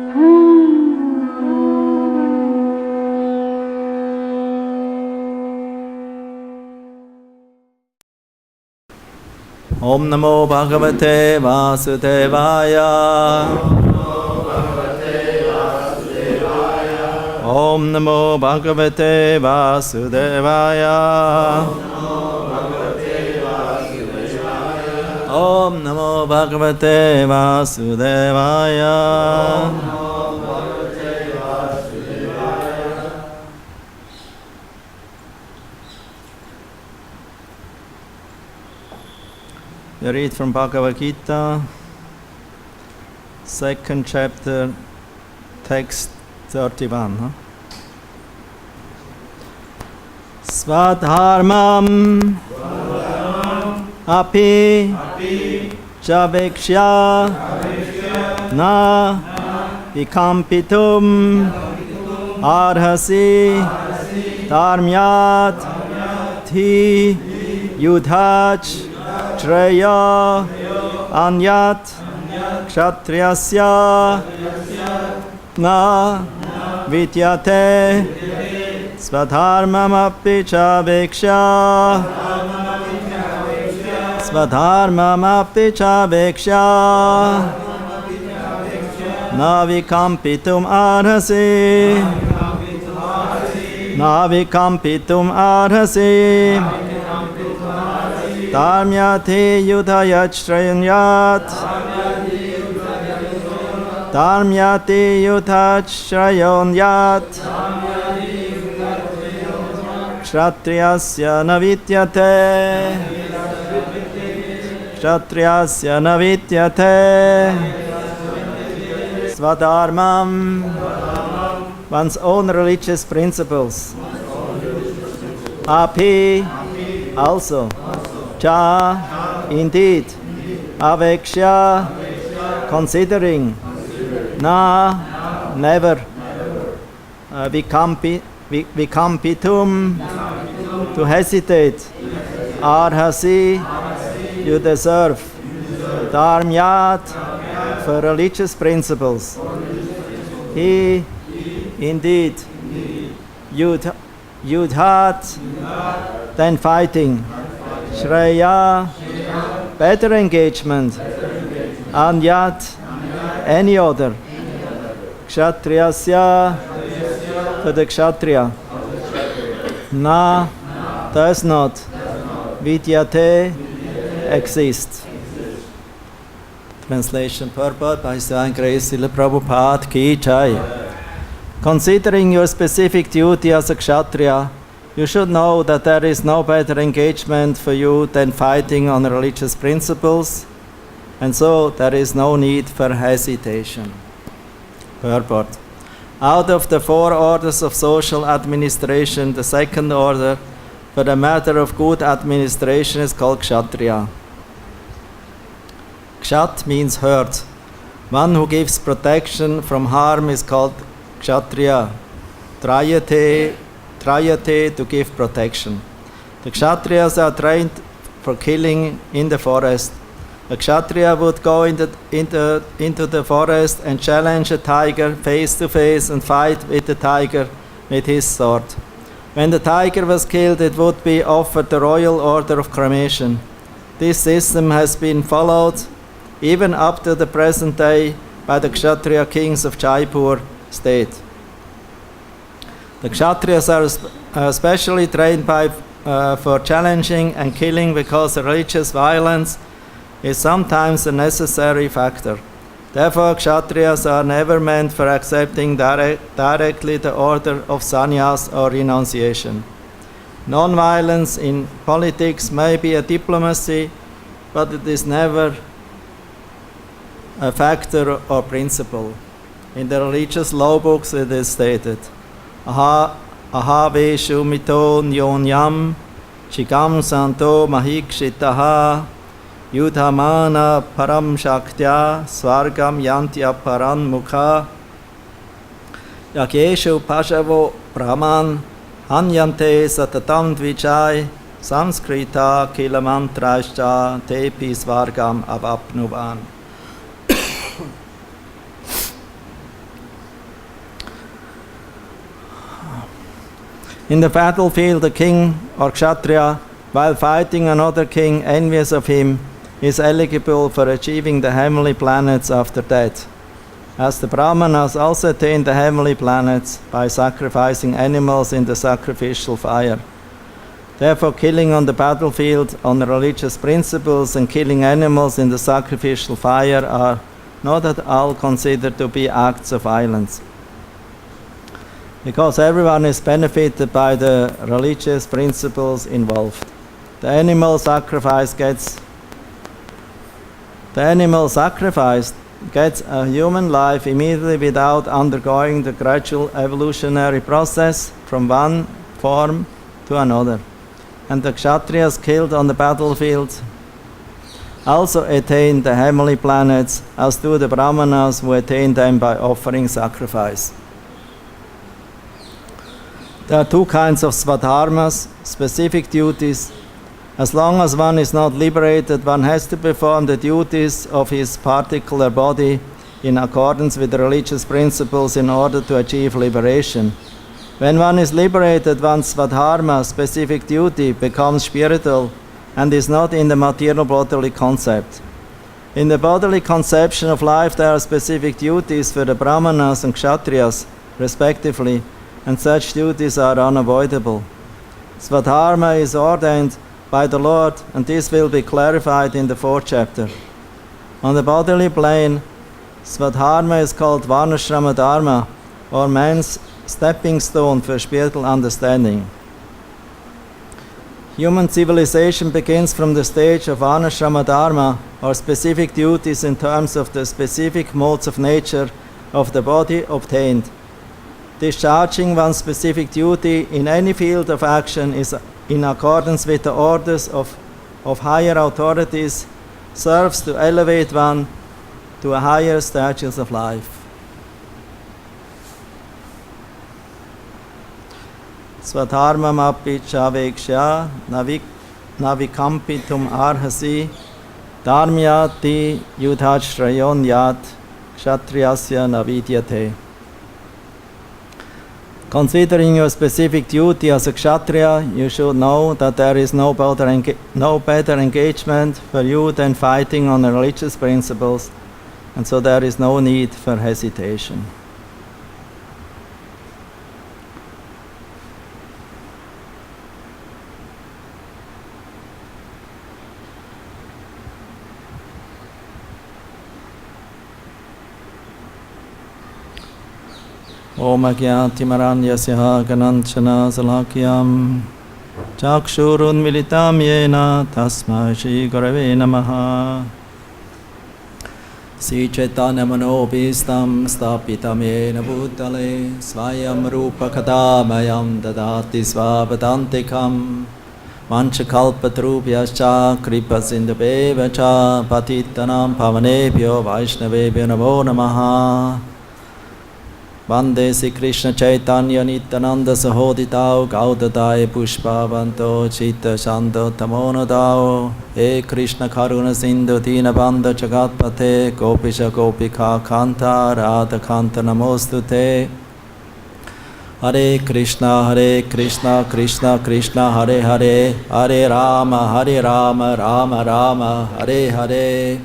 Om Namo Bhagavate Vasudevaya. Om Namo Bhagavate Vasudevaya. Om Namo Bhagavate Vasudevaya. We read from Bhagavad-Gita, 2nd chapter, text 31. Svadharmam api javekshya na vikampitum arhasi dharmyat thi yudhach Shreya Anyat Kshatriyasya Na Vidyate Svadharmamapi Chaveksha Svadharmamapi Chaveksha Na Vikampitum Arhasi Na Vikampitum Arhasi Dharmyati yudhayat shrayanyat Dharmyati yudhat shrayanyat Kshatriyasya navidyate Kshatriyasya navidyate Svadharmam, one's own religious principles. Api, also. Cha, indeed. Aveksha, considering. Na, never. Vikampitum, to hesitate. Arhasi, you deserve. Dharmyat, for religious principles. He, indeed. Yudhat, then fighting. Shreya, better engagement. Anyat, any other. Kshatriyasya, for the Kshatriya. Na, does not. Vidyate, exist. Translation purport by Divine Grace Srila Prabhupada Ki Jai. Considering your specific duty as a Kshatriya, you should know that there is no better engagement for you than fighting on religious principles, and so there is no need for hesitation. Purport. Out of the 4 orders of social administration, the second order, for the matter of good administration, is called Kshatriya. Kshat means herd. One who gives protection from harm is called Kshatriya. Trayate, to give protection. The Kshatriyas are trained for killing in the forest. A Kshatriya would go into the forest and challenge a tiger face to face and fight with the tiger with his sword. When the tiger was killed, it would be offered the royal order of cremation. This system has been followed even up to the present day by the Kshatriya kings of Jaipur state. The Kshatriyas are specially trained for challenging and killing because religious violence is sometimes a necessary factor. Therefore, Kshatriyas are never meant for accepting directly the order of sannyas or renunciation. Non-violence in politics may be a diplomacy, but it is never a factor or principle. In the religious law books it is stated, Ahaveshu mito nyonyam shikam santo mahikshitaha yudhamana param shaktya svargam yantya paran mukha yagyeshu pashavo brahman hanyante satatam dvijay samskrita kilamantrascha tepi svargam avapnuvan. In the battlefield, the king or kshatriya, while fighting another king envious of him, is eligible for achieving the heavenly planets after death, as the brahmanas also attain the heavenly planets by sacrificing animals in the sacrificial fire. Therefore, killing on the battlefield on religious principles and killing animals in the sacrificial fire are not at all considered to be acts of violence, because everyone is benefited by the religious principles involved. The animal sacrificed gets a human life immediately without undergoing the gradual evolutionary process from one form to another. And the kshatriyas killed on the battlefield also attain the heavenly planets, as do the brahmanas who attain them by offering sacrifice. There are two kinds of svadharmas, specific duties. As long as one is not liberated, one has to perform the duties of his particular body in accordance with the religious principles in order to achieve liberation. When one is liberated, one's svadharma, specific duty, becomes spiritual and is not in the material bodily concept. In the bodily conception of life, there are specific duties for the brahmanas and kshatriyas, respectively, and such duties are unavoidable. Svadharma is ordained by the Lord, and this will be clarified in the 4th chapter. On the bodily plane, svadharma is called varnashrama dharma, or man's stepping stone for spiritual understanding. Human civilization begins from the stage of varnashrama dharma, or specific duties in terms of the specific modes of nature of the body obtained. Discharging one's specific duty in any field of action is in accordance with the orders of higher authorities, serves to elevate one to a higher status of life. Swadharmam api chavekshya navikampitum arhasi dharmyati yudhashrayon yat kshatriyasya navidyate. Considering your specific duty as a kshatriya, you should know that there is no better engagement for you than fighting on the religious principles, and so there is no need for hesitation. Om Agyatimaranyasya Gananchana Salakyam Chakshurun Militam Yena Tasmai Shri Gurave Namaha. Sri Chaitanya Manobhistam Stapitam Yena Bhutale Svayam Rupa Kadamayam Dadati Svavadantikam Manchakalpatrubhyascha Kripasindhabeva Cha Patitanam Pavanebhyo Vaishnavebhyo Namo Namaha. Vande Sri Krishna Chaitanya Nityananda Sahoditao Gaudadaya Pushpavanto Chitta Shanto Tamonodao He Krishna Karuna Sindhu Dinabandha Jagatpate Gopisha Gopika Kanta Radha Kanta Namostute. Hare Krishna Krishna Krishna Hare Hare Hare Rama Rama Rama Hare Hare.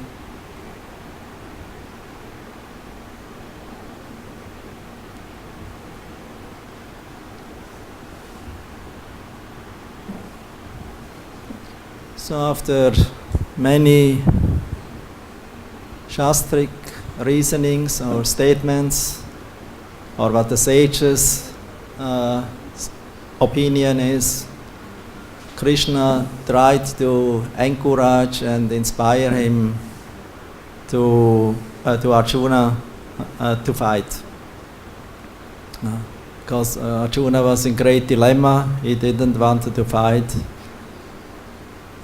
So after many shastric reasonings or statements, or what the sages' opinion is, Krishna tried to encourage and inspire him to Arjuna to fight. Because Arjuna was in great dilemma, he didn't want to fight.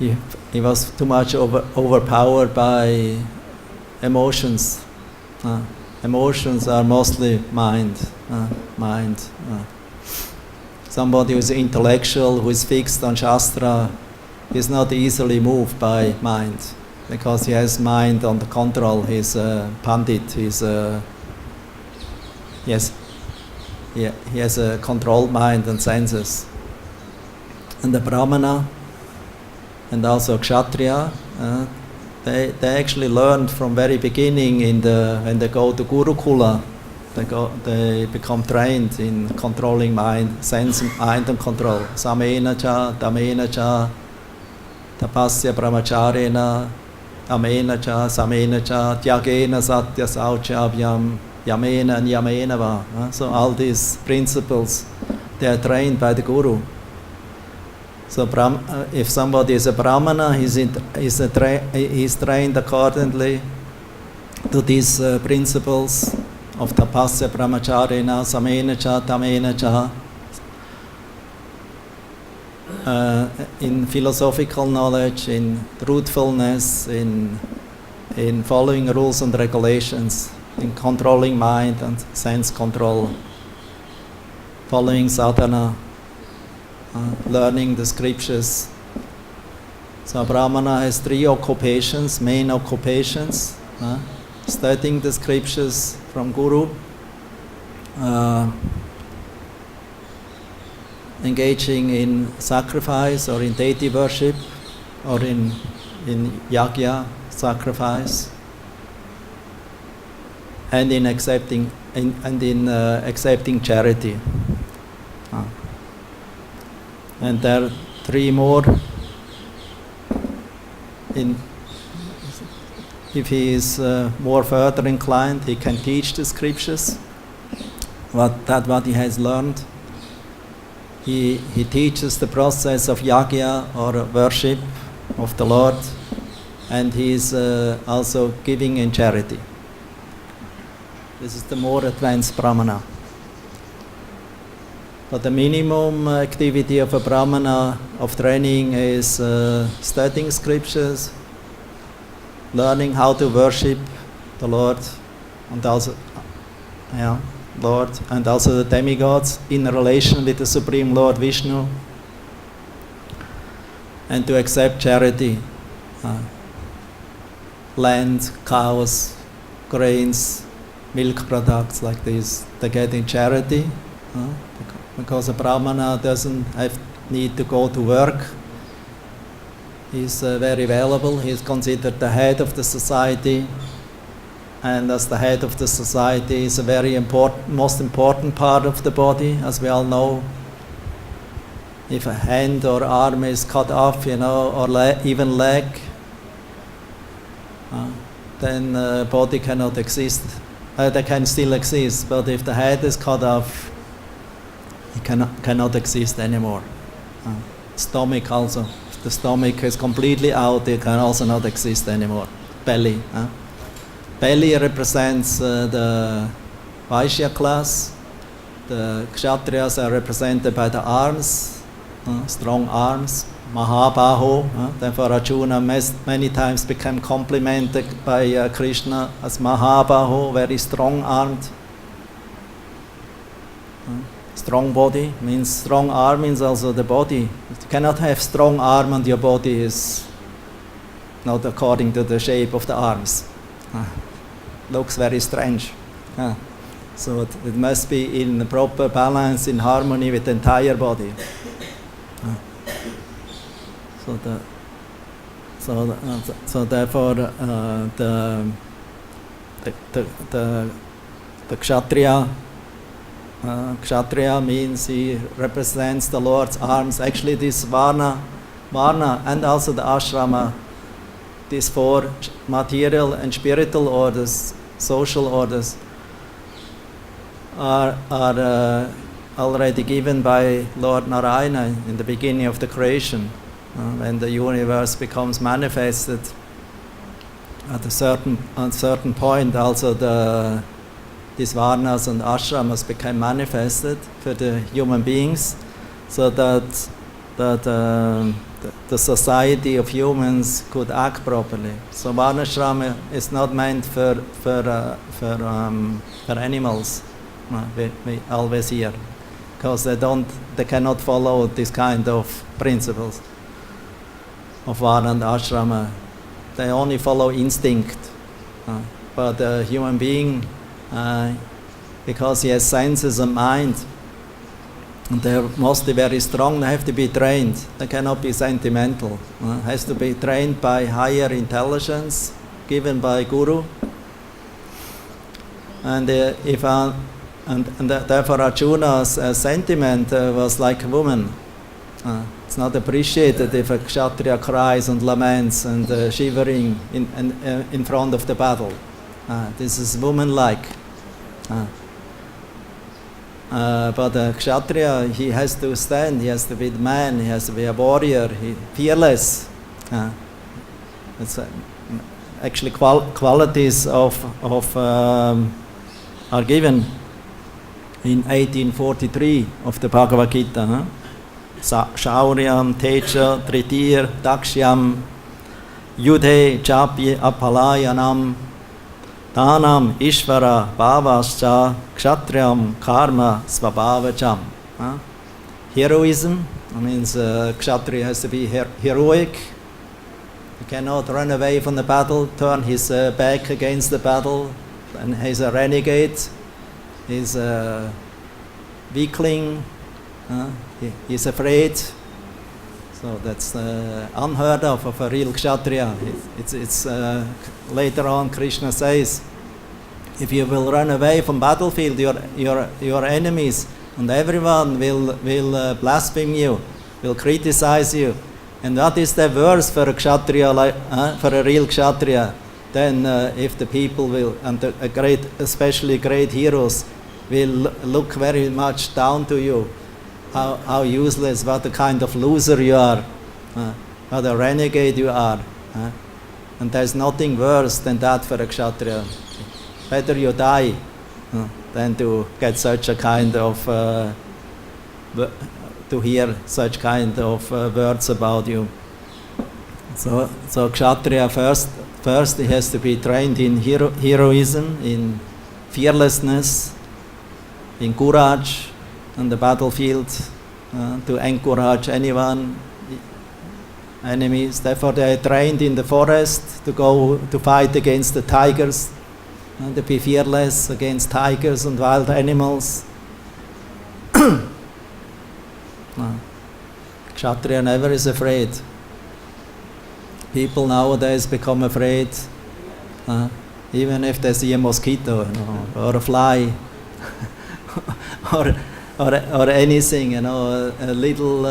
He was too much overpowered by emotions. Emotions are mostly mind. Somebody who is intellectual, who is fixed on Shastra, is not easily moved by mind, because he has mind under control. He's a Pandit. He has a controlled mind and senses. and the Brahmana, and also Kshatriya, they actually learned from very beginning when they go to Gurukula, they become trained in controlling mind, sense, mind and control. Samena cha, damena cha, tapasya brahmacharena, amena cha, samena cha, tyagena satya sauchabhyam, yamena and yamena va. So all these principles, they are trained by the Guru. So if somebody is a Brahmana, he's trained accordingly to these principles of tapasya brahmacharena, samena cha, tamena cha, in philosophical knowledge, in truthfulness, in following rules and regulations, in controlling mind and sense control, following sadhana, learning the scriptures. So Brahmana has 3 occupations, main occupations: studying the scriptures from Guru, engaging in sacrifice or in deity worship, or in yajna, sacrifice, and in accepting charity. And there are 3 more. If he is more further inclined, he can teach the scriptures, what he has learned. He teaches the process of yajna or worship of the Lord, and he is also giving in charity. This is the more advanced Brahmana. But the minimum activity of a Brahmana of training is studying scriptures, learning how to worship the Lord, and also Lord, and also the demigods in relation with the Supreme Lord Vishnu, and to accept charity, land, cows, grains, milk products like this. They get in charity. Because a Brahmana doesn't need to go to work. He's very valuable. He's considered the head of the society, and as the head of the society, is a very most important part of the body, as we all know. If a hand or arm is cut off, or even leg, then body cannot exist. They can still exist, but if the head is cut off, it cannot exist anymore. Stomach also. If the stomach is completely out, it can also not exist anymore. Belly. Belly represents the Vaishya class. The Kshatriyas are represented by the arms, strong arms, Mahabaho. Therefore Arjuna many times became complimented by Krishna as Mahabaho, very strong-armed. Strong body means strong arm means also the body. You cannot have strong arm and your body is not according to the shape of the arms. Looks very strange. So it must be in proper balance, in harmony with the entire body. So therefore the Kshatriya. Kshatriya means he represents the Lord's arms. Actually, this Varna and also the Ashrama, these 4 material and spiritual orders, social orders, are already given by Lord Narayana in the beginning of the creation. When the universe becomes manifested, at a certain point, also these varnas and ashramas became manifested for the human beings, so that the society of humans could act properly. So varnashrama is not meant for animals. We always hear, because they cannot follow this kind of principles of varna and ashrama. They only follow instinct. But the human being, because he has senses and mind, And they're mostly very strong. They have to be trained. They cannot be sentimental. Has to be trained by higher intelligence given by Guru. And therefore Arjuna's sentiment was like a woman. It's not appreciated if a kshatriya cries and laments and shivering in front of the battle. This is woman-like. But a kshatriya, he has to stand, he has to be the man, he has to be a warrior, fearless. It's actually qualities are given in 1843 of the Bhagavad-Gita. Shauryam, Teja, Tritir, Dakshyam, Yudhe, Chapi, Apalayanam, Dhanam, Ishvara, Bhavascha, Kshatriyam, Karma, Svabhavacham. Heroism, means Kshatriya has to be heroic. He cannot run away from the battle, turn his back against the battle, and he's a renegade, he's a weakling, he's afraid. So that's unheard of a real kshatriya. It's later on Krishna says, if you will run away from battlefield, your enemies and everyone will blaspheme you, will criticize you, and that is the worst for a kshatriya, for a real kshatriya. Then if the people will, and especially great heroes, will look very much down to you. How useless, what a kind of loser you are, what a renegade you are. And there's nothing worse than that for a kshatriya. Better you die than to get such a kind of, to hear such kind of words about you. So kshatriya first he has to be trained in heroism, in fearlessness, in courage on the battlefield, to encourage enemies. Therefore they are trained in the forest to go to fight against the tigers, and to be fearless against tigers and wild animals. Kshatriya never is afraid. People nowadays become afraid, even if they see a mosquito, or a fly, or anything, a little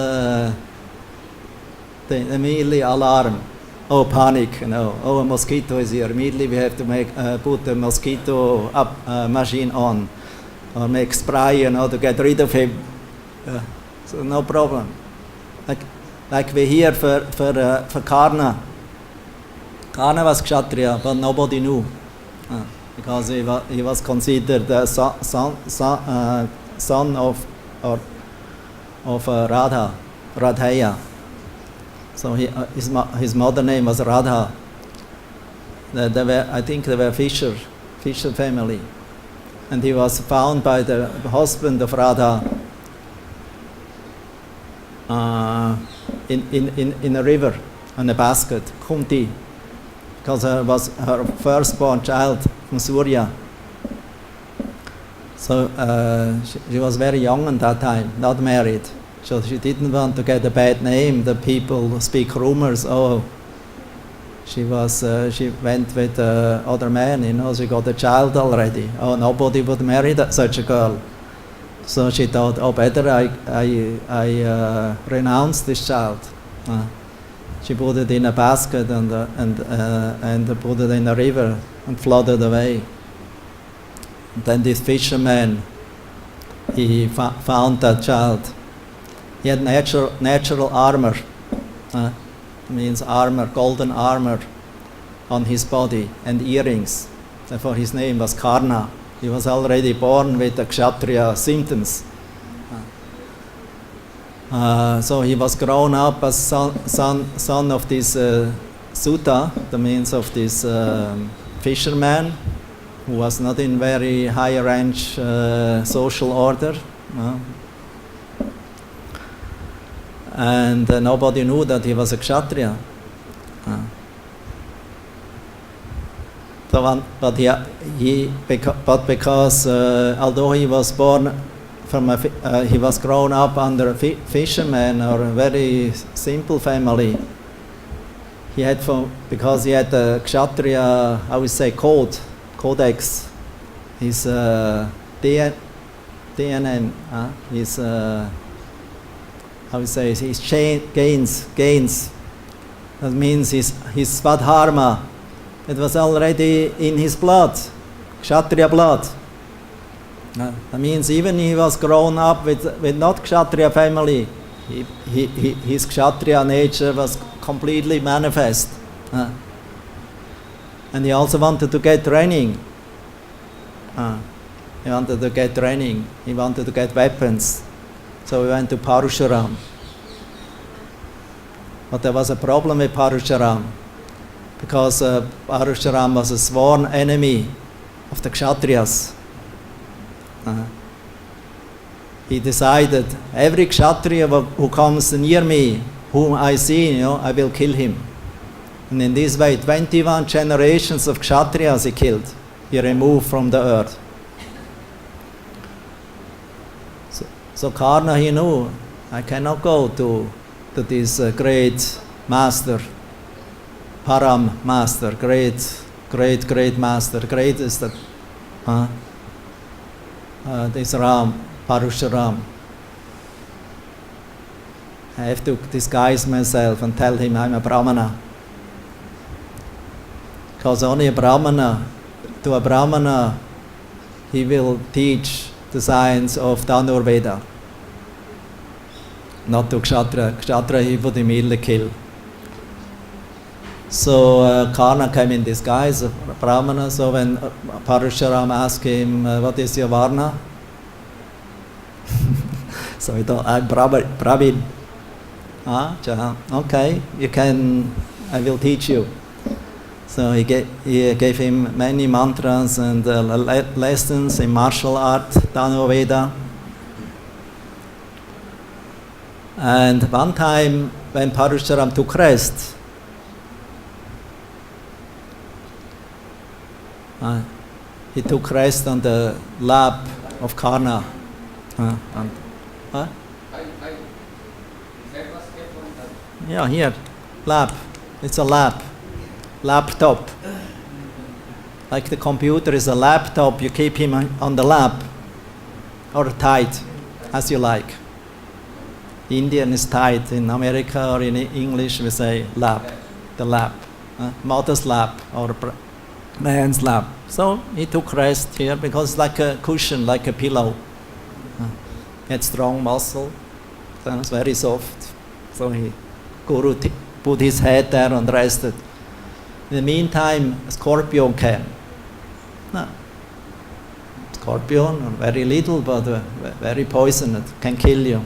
thing, immediately alarm, panic, a mosquito is here. Immediately we have to put the mosquito machine on, or make spray, to get rid of him. So no problem. Like we hear for Karna. Karna was kshatriya, but nobody knew, because he was considered the son of Radheya. So his mother name was Radha. I think they were fisher family, and he was found by the husband of Radha in a river, in a basket, Kunti, because it was her firstborn child from Surya. So she was very young at that time, not married. So she didn't want to get a bad name. The people speak rumors. She went with other men. She got a child already. Nobody would marry such a girl. So she thought, better I renounce this child. She put it in a basket and put it in a river and floated away. And then this fisherman, he found that child. He had natural armor, means armor, golden armor on his body, and earrings. Therefore his name was Karna. He was already born with the kshatriya symptoms. So he was grown up as son of this Suta, the means of this fisherman, who was not in very high range social order. And nobody knew that he was a kshatriya. But because although he was born he was grown up under a fisherman or a very simple family. He had because he had a Kshatriya, I would say, codex. His DNN, his how would say, his gains. That means his Svadharma. It was already in his blood, Kshatriya blood. That means even he was grown up with not Kshatriya family, his Kshatriya nature was completely manifest. And he also wanted to get training. He wanted to get training. He wanted to get weapons. So we went to Parashuram. But there was a problem with Parashuram, because Parashuram was a sworn enemy of the Kshatriyas. He decided, every Kshatriya who comes near me, whom I see, I will kill him. And in this way, 21 generations of Kshatriyas he killed. He removed from the earth. So Karna, he knew, I cannot go to this great master, Param master, great master, greatest, this Ram, Parashuram. I have to disguise myself and tell him I'm a Brahmana. Because only a Brahmana, he will teach the science of Dhanurveda. Not to Kshatriya. Kshatriya he would immediately kill. So Karna came in disguise of Brahmana. So when Parashuram asked him, what is your Varna? So he thought, I'm Brahmin. Okay, I will teach you. So he gave him many mantras and lessons in martial art, Dhanurveda. And one time when Parashuram took rest, he took rest on the lap of Karna. Yeah, here, lap. It's a laptop. Like the computer is a laptop, you keep him on the lap or tight, as you like. Indian is tight. In America or in English we say lap, the lap, mother's lap or man's lap. So he took rest here because it's like a cushion, like a pillow. He had strong muscle, so it's very soft. So Guru put his head there and rested. In the meantime, a scorpion came. Scorpion, very little, but very poisonous, can kill you.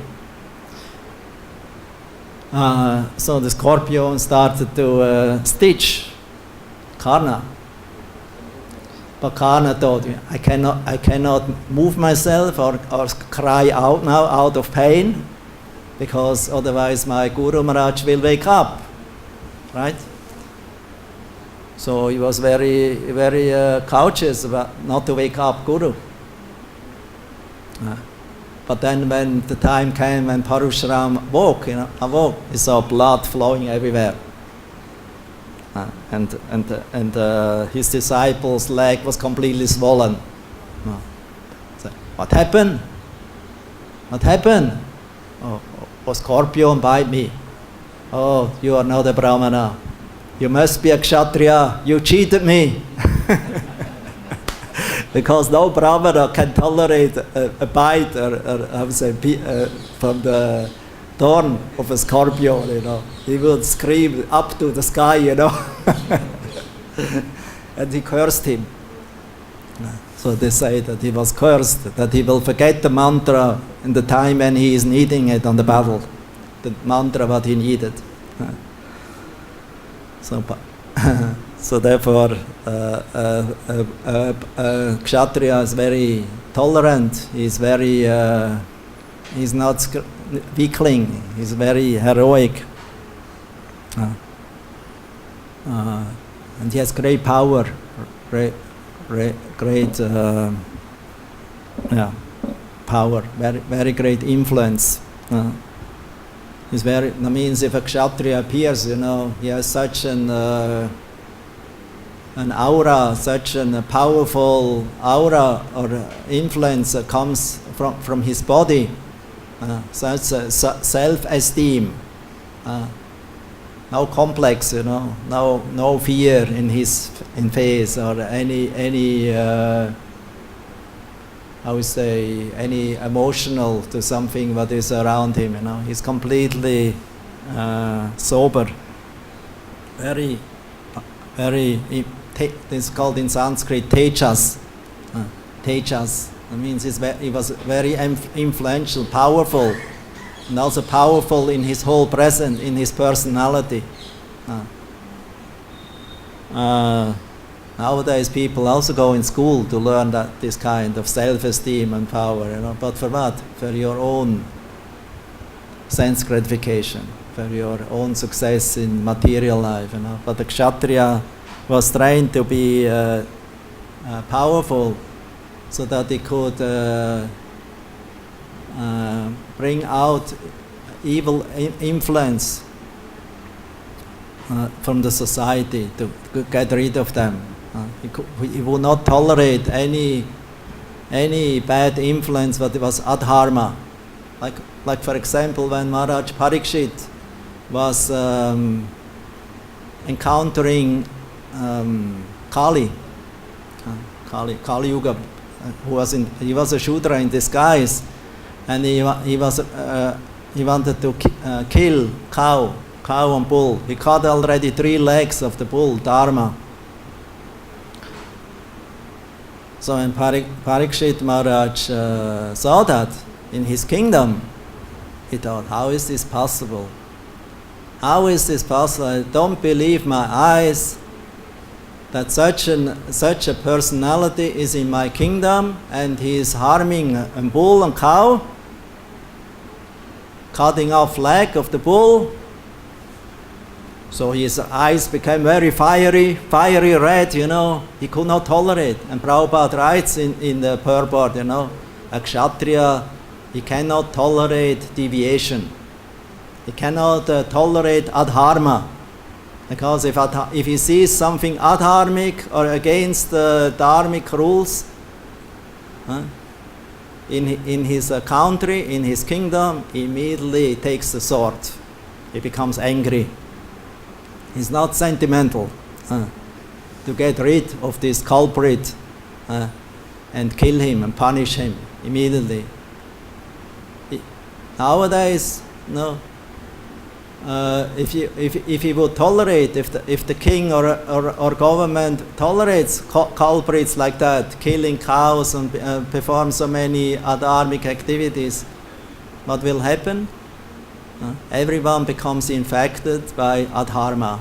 So the scorpion started to stitch Karna. But Karna thought, I cannot move myself or cry out now out of pain, because otherwise my Guru Maharaj will wake up, right? So he was very, very cautious about not to wake up Guru. But then when the time came when Parashuram awoke, he saw blood flowing everywhere. And his disciple's leg was completely swollen. So, what happened? Oh, a scorpion bite me. Oh, you are not a Brahmana. You must be a Kshatriya. You cheated me. Because no Brahmana can tolerate a bite or I would say, from the thorn of a scorpion, He would scream up to the sky, And he cursed him. So they say that he was cursed, that he will forget the mantra in the time when he is needing it on the battle. The mantra what he needed. So therefore, Kshatriya is very tolerant. He's very, he's not weakling. He's very heroic, and he has great power, great power, very, very great influence. That means if a kshatriya appears, he has such an aura, such a powerful aura or influence that comes from his body, such a self-esteem, no complex, no fear in his face or any any emotional to something that is around him. He's completely sober, very, very. This is called in Sanskrit tejas. Tejas. That means he was very influential, powerful, and also powerful in his whole presence, in his personality. Nowadays, people also go in school to learn this kind of self-esteem and power. But for what? For your own sense gratification, for your own success in material life. But the kshatriya was trained to be powerful, so that he could bring out evil influence from the society, to get rid of them. He would not tolerate any bad influence that was adharma. Like for example, when Maharaj Parikshit was encountering Kali Yuga, he was a Shudra in disguise, and he wanted to kill cow and bull. He cut already 3 legs of the bull, Dharma. So when Parikshit Maharaj saw that in his kingdom, he thought, how is this possible? How is this possible? I don't believe my eyes that such a personality is in my kingdom, and he is harming a bull and cow, cutting off leg of the bull. So his eyes became very fiery red, he could not tolerate. And Prabhupada writes in the purport, a kshatriya, he cannot tolerate deviation. He cannot tolerate adharma. Because if he sees something adharmic or against the dharmic rules in his country, in his kingdom, he immediately takes the sword. He becomes angry. He's not sentimental to get rid of this culprit and kill him and punish him immediately. Nowadays, if he would tolerate, if the king or government tolerates culprits like that, killing cows and perform so many adharmic activities, what will happen? Everyone becomes infected by adharma.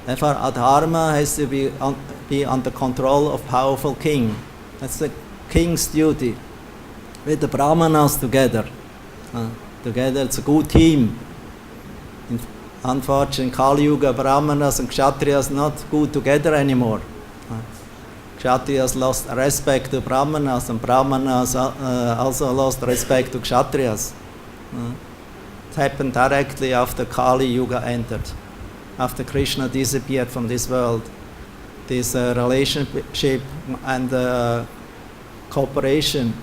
Therefore, adharma has to be under control of powerful king. That's the king's duty. With the brahmanas together. Together, it's a good team. Unfortunately, in Kali Yuga, brahmanas and kshatriyas not good together anymore. Kshatriyas lost respect to brahmanas, and brahmanas also lost respect to kshatriyas. It happened directly after Kali Yuga entered, after Krishna disappeared from this world. This relationship and cooperation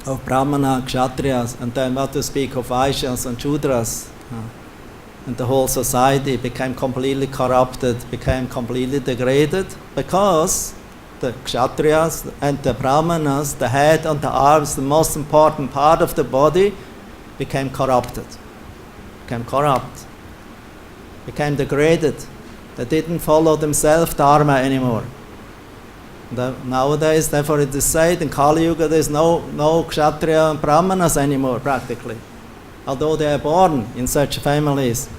of Brahmana, Kshatriyas, and then what to speak of Vaishyas and Shudras, and the whole society became completely corrupted, became completely degraded, because the Kshatriyas and the Brahmanas, the head and the arms, the most important part of the body, became corrupted, became corrupt, became degraded. They didn't follow themselves dharma anymore. Nowadays, therefore, it is said in Kali Yuga there is no Kshatriya and Brahmanas anymore, practically, although they are born in such families.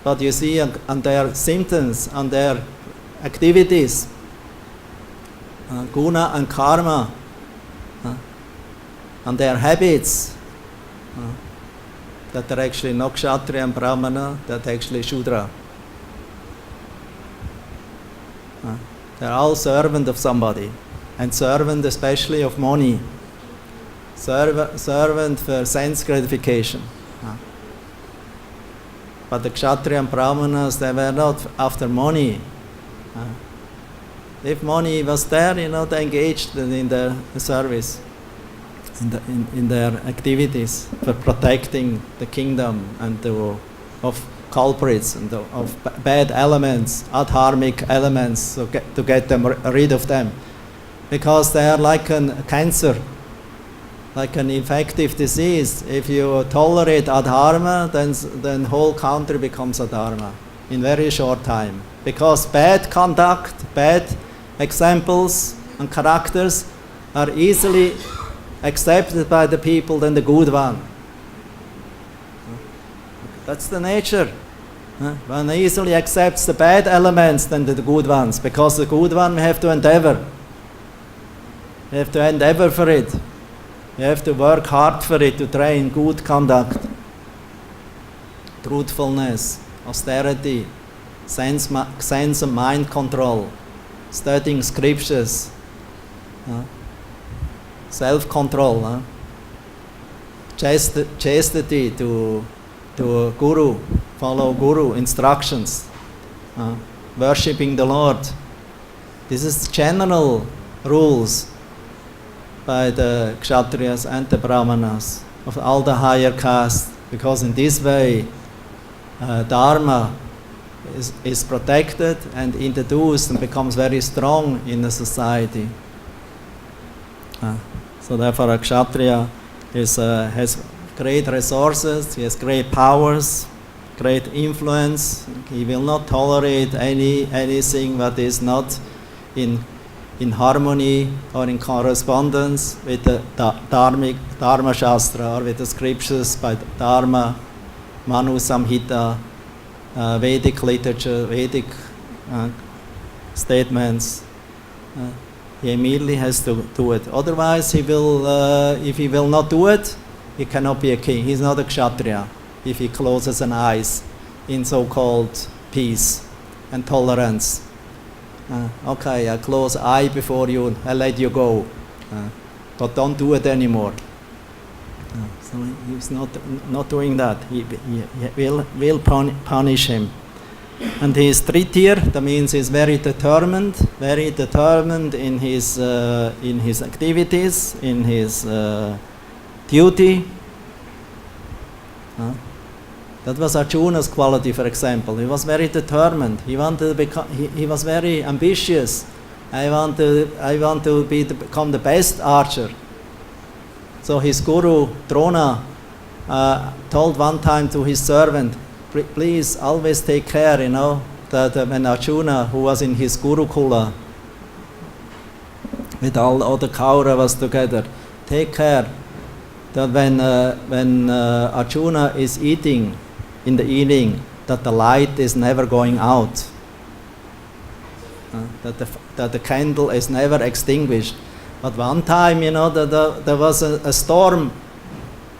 But you see on their symptoms, on their activities, guna and karma, on their habits, that are actually not Kshatriya and Brahmana, that are actually Shudra. They are all servant of somebody. and servant especially of money. Servant for sense gratification. But the Kshatriya and Brahmanas, they were not after money. If money was there, they engaged in the service, in their activities for protecting the kingdom and of culprits and of bad elements, adharmic elements, to get them rid of them. Because they are like a cancer, like an infective disease. If you tolerate adharma, then whole country becomes adharma in very short time. Because bad conduct, bad examples and characters are easily accepted by the people than the good one. That's the nature. One easily accepts the bad elements than the good ones, because the good one we have to endeavor. We have to endeavor for it. You have to work hard for it, to train good conduct, truthfulness, austerity, sense and mind control, studying scriptures, self-control, chastity to guru, follow guru instructions, worshipping the Lord. This is general rules by the Kshatriyas and the Brahmanas of all the higher castes, because in this way Dharma is protected and introduced and becomes very strong in the society. So therefore a Kshatriya has great resources, he has great powers, great influence. He will not tolerate anything that is not in harmony or in correspondence with the Dharma Shastra, or with the scriptures by Dharma, Manu Samhita, Vedic literature, Vedic statements. He immediately has to do it. Otherwise, if he will not do it, he cannot be a king. He's not a Kshatriya if he closes an eyes in so-called peace and tolerance. Okay, I close eye before you, I let you go. But don't do it anymore. So he's not doing that. He will punish him. And he is tritya, that means he's very determined in his activities, in his duty. That was Arjuna's quality, for example. He was very determined. He wanted to become. He was very ambitious. I want to become the best archer. So his guru Drona told one time to his servant, please always take care, that when Arjuna, who was in his Gurukula, with all the Kauravas together, take care that when Arjuna is eating in the evening, that the light is never going out, that the candle is never extinguished. But one time, there was a storm,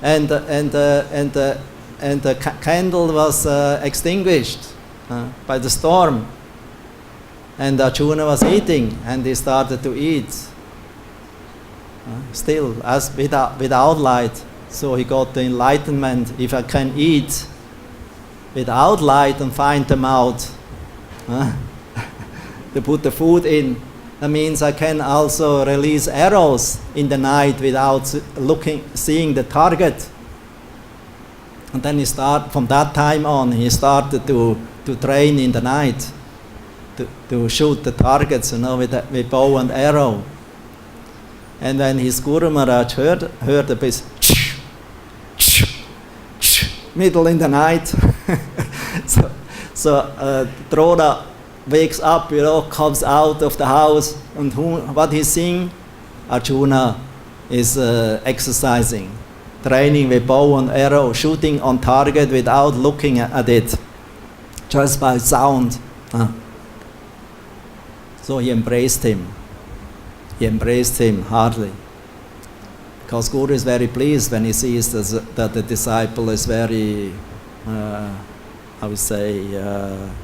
and the candle was extinguished by the storm, and Arjuna was eating, and he started to eat still as without light. So he got the enlightenment. If I can eat without light and find them out, to put the food in, that means I can also release arrows in the night without seeing the target. And then from that time on, he started to train in the night, to shoot the targets, with bow and arrow. And when his Guru Maharaj heard a bit, middle in the night, so Drona wakes up, comes out of the house, and what he's seeing? Arjuna is exercising, training with bow and arrow, shooting on target without looking at it, just by sound. So he embraced him. He embraced him heartily. Because Guru is very pleased when he sees that the disciple is very,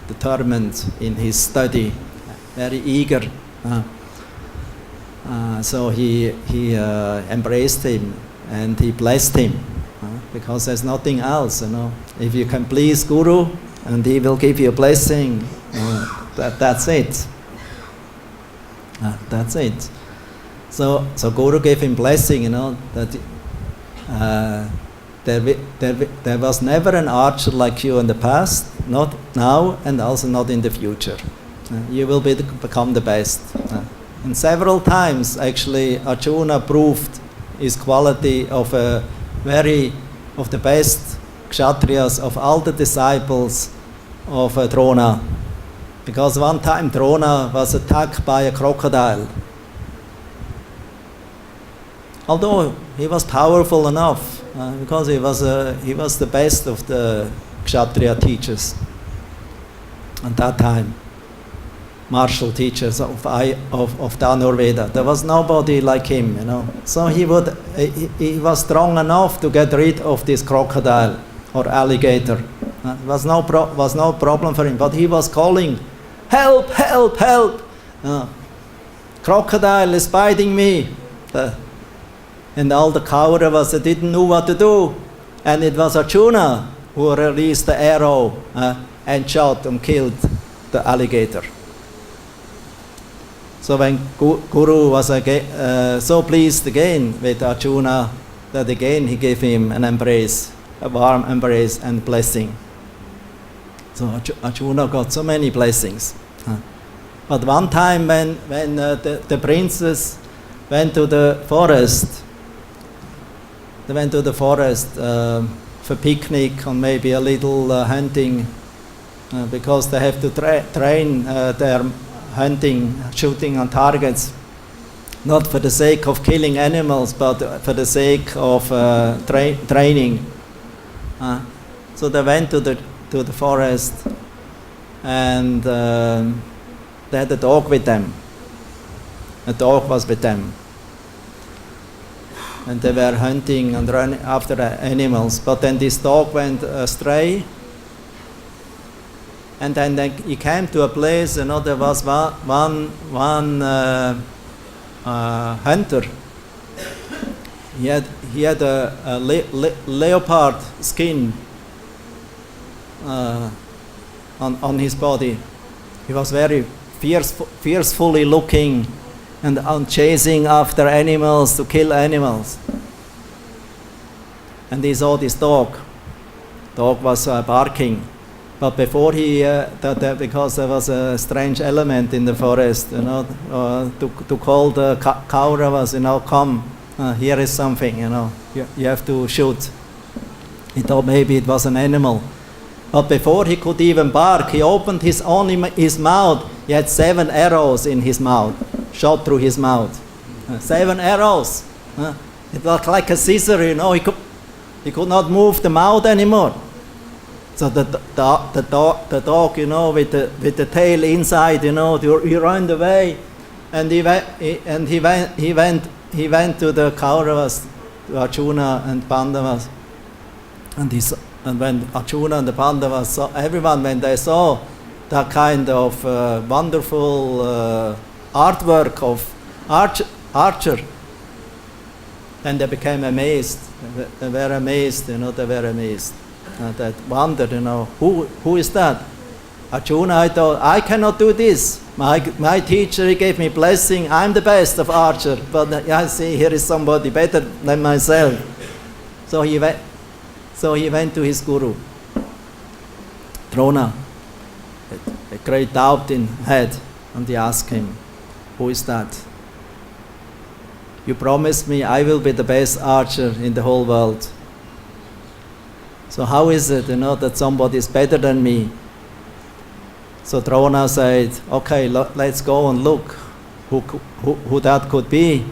determined in his study, very eager. So he embraced him and he blessed him, because there's nothing else, If you can please Guru and he will give you a blessing, that's it. That's it. So Guru gave him blessing, that there was never an archer like you in the past, not now, and also not in the future. You will become the best. And several times, actually, Arjuna proved his quality of the best kshatriyas, of all the disciples of Drona. Because one time Drona was attacked by a crocodile. Although he was powerful enough, because he was the best of the kshatriya teachers at that time, martial teachers of Dhanurveda. There was nobody like him, So he was strong enough to get rid of this crocodile or alligator. It was no problem for him, but he was calling, "Help! Help! Help! Crocodile is biting me!" And all the Kauravas didn't know what to do. And it was Arjuna who released the arrow and shot and killed the alligator. So when Guru was so pleased again with Arjuna, that again he gave him an embrace, a warm embrace and blessing. So Arjuna got so many blessings. But one time when the princes went to the forest, for picnic and maybe a little hunting, because they have to train their hunting, shooting on targets, not for the sake of killing animals, but for the sake of training. So they went to the forest, and they had a dog with them. A dog was with them. And they were hunting and running after animals. But then this dog went astray. And then he came to a place, there was one hunter. He had a leopard skin on his body. He was very fiercely looking and chasing after animals to kill animals. And he saw this dog. Dog was barking. But before because there was a strange element in the forest, to call the Kauravas, come, here is something, you have to shoot. He thought maybe it was an animal. But before he could even bark, he opened his mouth. He had 7 arrows in his mouth, shot through his mouth. 7 arrows. It was like a scissor, he could not move the mouth anymore. So the dog, with the tail inside, he ran away, and he went to the Kauravas, to Arjuna and Pandavas, and when Arjuna and the Pandavas saw, everyone, when they saw that kind of wonderful artwork of archer, then they became amazed. They were amazed, that wondered, who is that? Arjuna, I thought, I cannot do this. My teacher, he gave me blessing. I'm the best of archer, but I see here is somebody better than myself. So he went to his guru, Drona, a great doubt in head, and he asked him, who is that? You promised me I will be the best archer in the whole world. So how is it, that somebody is better than me? So Drona said, okay, let's go and look who that could be.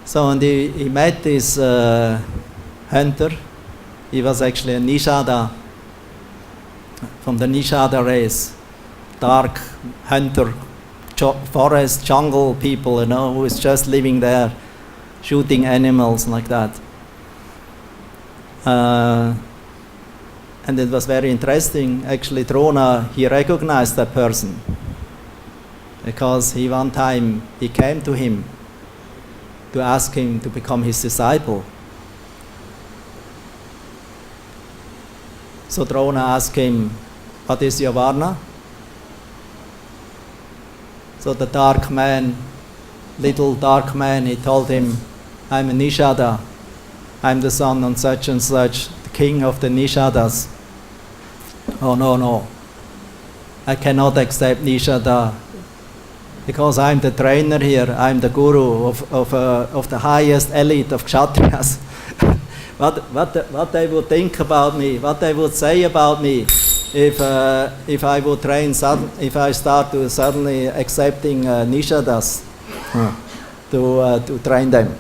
So and he met this hunter. He was actually a Nishada, from the Nishada race, dark hunter, forest, jungle people, who is just living there, shooting animals like that. And it was very interesting. Actually, Drona, he recognized that person, because one time he came to him to ask him to become his disciple. So Drona asked him, what is your Varna? So the dark man, little dark man, he told him, I'm a Nishada. I'm the son of such and such, the king of the Nishadas. Oh, no. I cannot accept Nishada because I'm the trainer here. I'm the guru of the highest elite of Kshatriyas. what they would think about me, what they would say about me if I would train, if I start to suddenly accepting Nishadas to train them.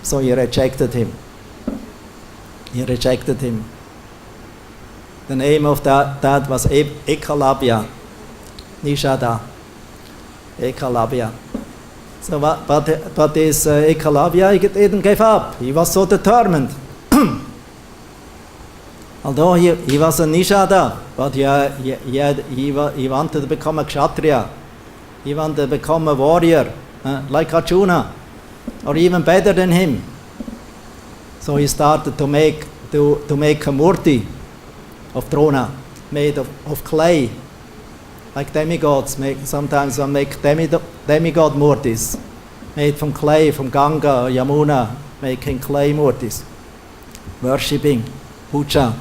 So he rejected him. The name of that was Ekalabhya, Nishada, Ekalabhya. So but this Ekalabhya, he didn't give up. He was so determined. Although he was a Nishada, but he wanted to become a Kshatriya. He wanted to become a warrior, like Arjuna, or even better than him. So he started to make a murti of Drona, made of clay, like demigods. Sometimes one make demigod murtis, made from clay, from Ganga, Yamuna, making clay murtis, worshipping, puja.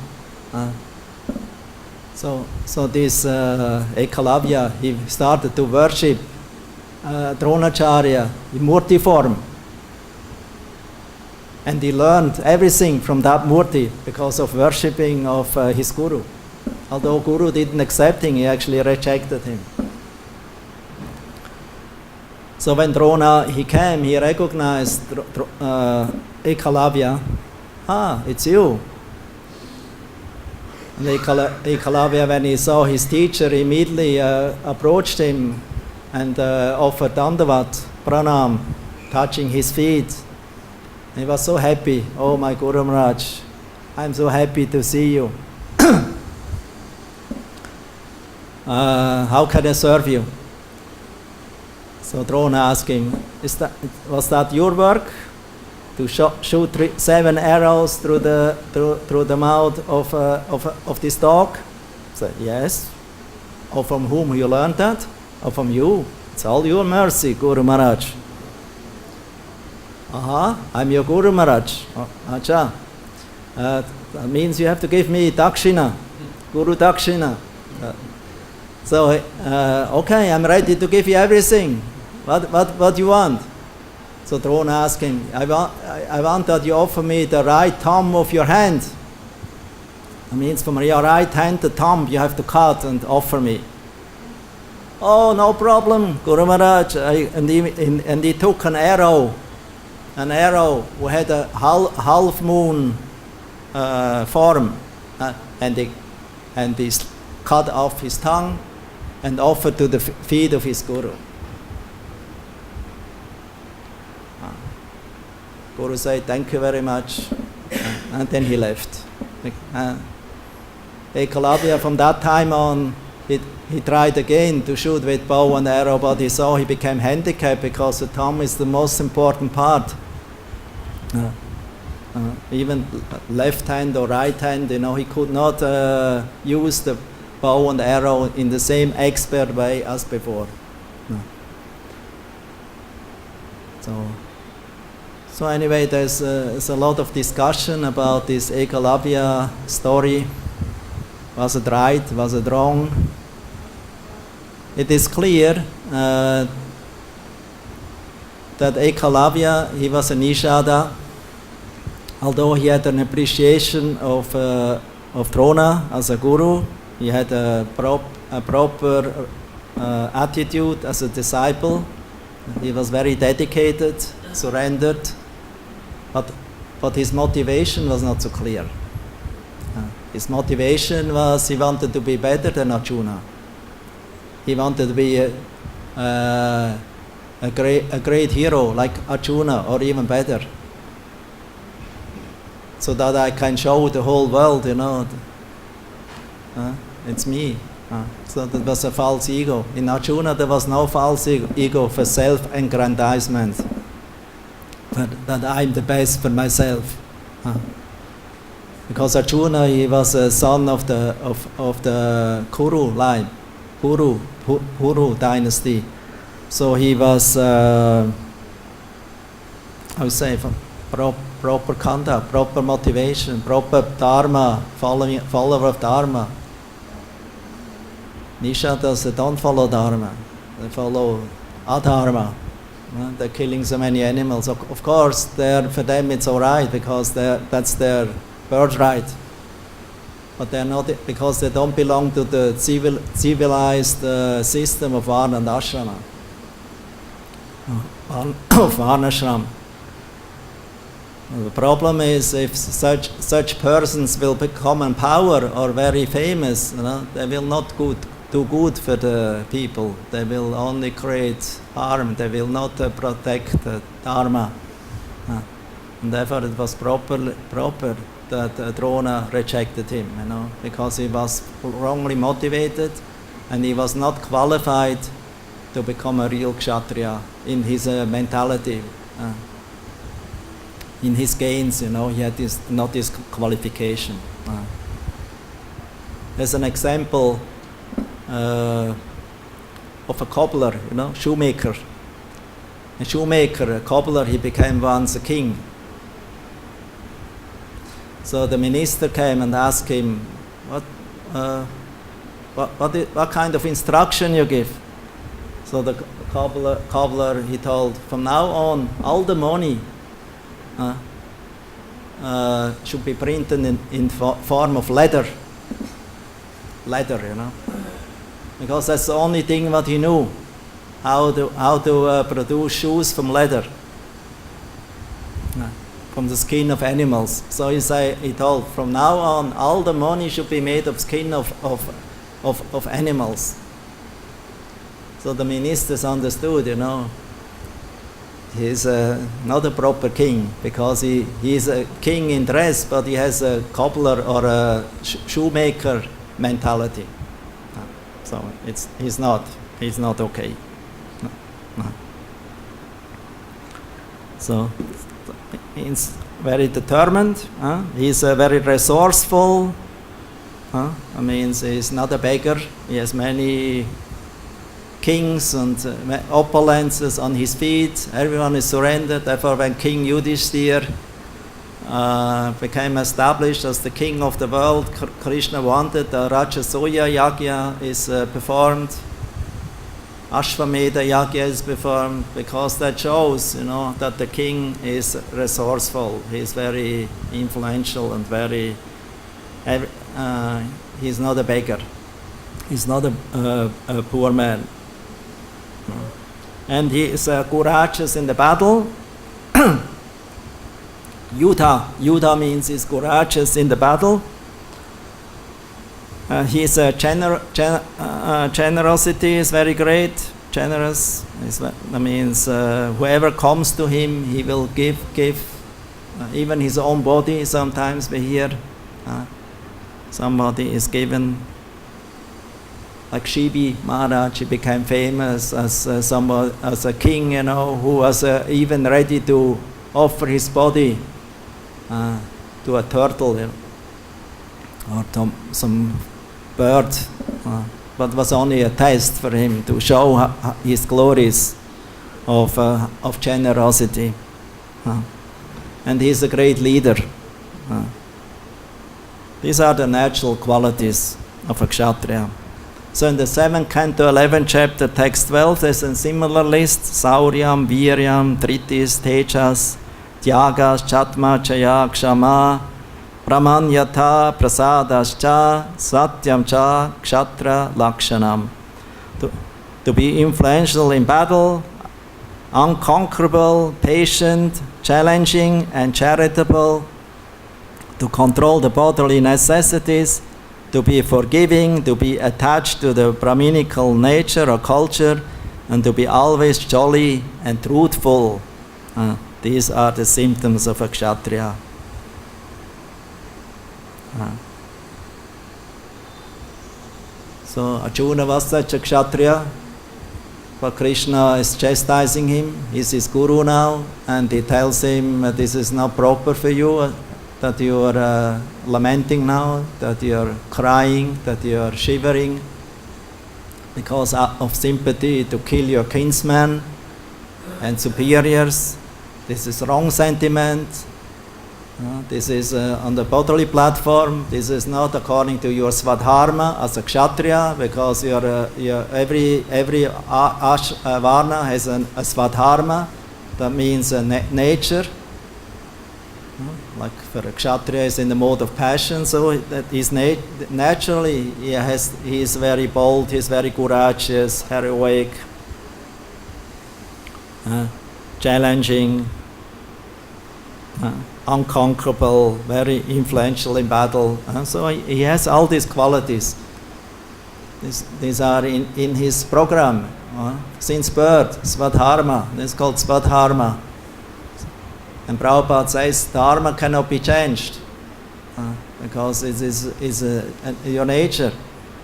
So this Ekalabhya, he started to worship Dronacharya in murti form. And he learned everything from that murti because of worshipping of his guru. Although guru didn't accept him, he actually rejected him. So when Drona, he came, he recognized Ekalabhya. It's you. And Ekalabhya, when he saw his teacher, immediately approached him and offered dandavat, pranam, touching his feet. He was so happy. Oh, my Guru Maharaj, I'm so happy to see you. How can I serve you? So Drona asked him, was that your work? To shoot 7 arrows through the mouth of this dog? He said, yes. Or from whom you learned that? Or from you? It's all your mercy, Guru Maharaj. I'm your Guru Maharaj. Acha. That means you have to give me dakshina, Guru dakshina. So, okay, I'm ready to give you everything. What you want? So Drona asked him, I want that you offer me the right thumb of your hand. That means from your right hand, the thumb you have to cut and offer me. Oh, no problem, Guru Maharaj. And he took an arrow who had a half moon form, and he cut off his tongue and offered to the feet of his guru. Guru said, thank you very much, and then he left. Ekalabhya, from that time on, he tried again to shoot with bow and arrow, but he saw he became handicapped because the thumb is the most important part. Even left hand or right hand, he could not use the bow and arrow in the same expert way as before. So anyway, there's a lot of discussion about this Ekalabhya story. Was it right? Was it wrong? It is clear that Ekalabhya, he was a Nishada. Although he had an appreciation of Drona as a guru, he had a proper attitude as a disciple. He was very dedicated, surrendered, but his motivation was not so clear. His motivation was he wanted to be better than Arjuna. He wanted to be a great hero like Arjuna, or even better, so that I can show the whole world, it's me. So that was a false ego. In Arjuna there was no false ego for self-aggrandizement. that I'm the best for myself. Because Arjuna, he was a son of the Kuru line, Kuru dynasty. So he was, how say, proper conduct, proper motivation, proper dharma, follower of dharma. Nishadas don't follow dharma, they follow adharma. They're killing so many animals. Of course, for them it's all right because that's their birthright. But they're not, because they don't belong to the civilized system of Varna and Ashrama. Of Varnashram. The problem is if such persons will become in power or very famous, they will not do good for the people. They will only create harm. They will not protect the dharma. And therefore, it was proper that Drona rejected him, because he was wrongly motivated, and he was not qualified to become a real kshatriya in his mentality. In his gains, he had not his qualification. There's an example of a cobbler, shoemaker. A shoemaker, a cobbler, he became once a king. So the minister came and asked him, what kind of instruction you give? So the cobbler, he told, from now on, all the money should be printed in form of leather, because that's the only thing what he knew, how to produce shoes from leather, from the skin of animals. So he told, from now on, all the money should be made of skin of animals. So the ministers understood, he's not a proper king, because he's a king in dress, but he has a cobbler or a shoemaker mentality. So he's not okay. No. So he's very determined. He's very resourceful. He's not a beggar. He has many kings and opulences on his feet. Everyone is surrendered. Therefore, when King Yudhishthir became established as the king of the world, Krishna wanted the Rajasoya Yagya is performed. Ashvamedha Yagya is performed, because that shows, that the king is resourceful. He is very influential and very. He's not a beggar. He's not a poor man. And he is courageous in the battle. Yuddha means he's courageous in the battle. His generosity is very great. Generous that means whoever comes to him, he will give. Even his own body. Sometimes we hear somebody is given. Like Shibi Maharaj, he became famous as a king, who was even ready to offer his body to a turtle or to some bird, but was only a test for him to show his glories of generosity. And he's a great leader. These are the natural qualities of a kshatriya. So in the 7th canto, 11th chapter, text 12, there's a similar list: Sauryam, Viryam, Tritis, Tejas, Tyagas, Chatma, Chaya, Kshama, Pramanyata, Prasadascha, Satyam cha, Kshatra, Lakshanam. To be influential in battle, unconquerable, patient, challenging, and charitable, to control the bodily necessities, to be forgiving, to be attached to the Brahminical nature or culture, and to be always jolly and truthful. These are the symptoms of a kshatriya. So Arjuna was such a kshatriya. but Krishna is chastising him. He's his guru now, and he tells him this is not proper for you, that you are lamenting now, that you are crying, that you are shivering because of sympathy to kill your kinsmen and superiors. This is wrong sentiment. This is on the bodily platform. This is not according to your Svadharma as a Kshatriya, because every Varna has a Svadharma. That means nature. Like for a Kshatriya is in the mode of passion, so that he's naturally he is very bold, he's very courageous, heroic, challenging, unconquerable, very influential in battle. So he has all these qualities. These are in his program since birth. Svadharma. This is called Svadharma. And Prabhupada says dharma cannot be changed because it is your nature.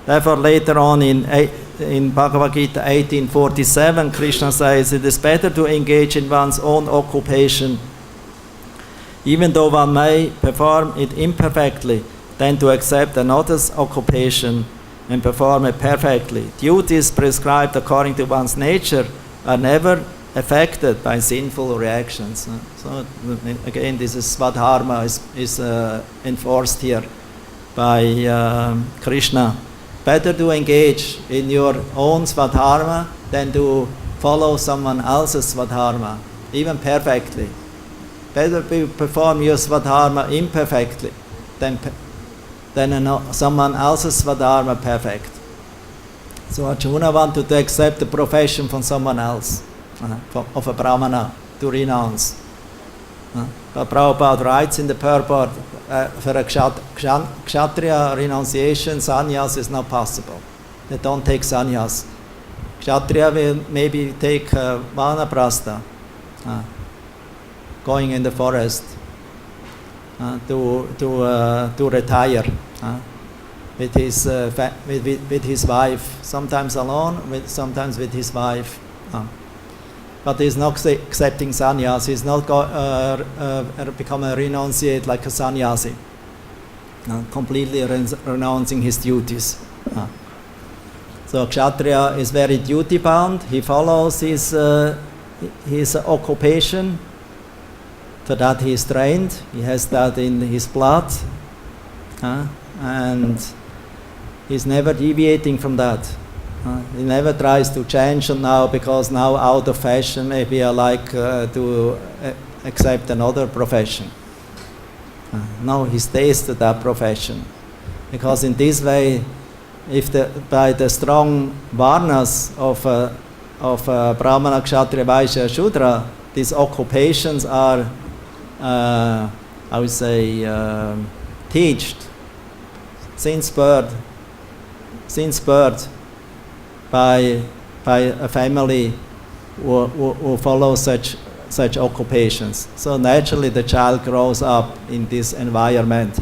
Therefore, later on in Bhagavad-Gita 1847, Krishna says it is better to engage in one's own occupation, even though one may perform it imperfectly, than to accept another's occupation and perform it perfectly. Duties prescribed according to one's nature are never affected by sinful reactions. So again, this is Svadharma is enforced here by Krishna. Better to engage in your own Svadharma than to follow someone else's Svadharma, even perfectly. Better to perform your Svadharma imperfectly than someone else's Svadharma perfect. So Arjuna wanted to accept the profession from someone else, of a Brahmana, to renounce. But Prabhupada writes in the purport, for a Kshatriya renunciation, sannyas is not possible. They don't take sannyas. Kshatriya will maybe take vanaprastha, going in the forest to retire with his wife, sometimes alone, sometimes with his wife. But he's not accepting sannyas. He's not become a renunciate like a sannyasi, completely renouncing his duties. So Kshatriya is very duty bound. He follows his occupation. For that he is trained. He has that in his blood, and he's never deviating from that. He never tries to change now, because now out of fashion maybe I like to accept another profession. No, he stays to that profession, because in this way, by the strong varnas of Brahmana, Kshatriya, Vaishya, Shudra, these occupations are, I would say, taught since birth by a family who follow such occupations. So naturally the child grows up in this environment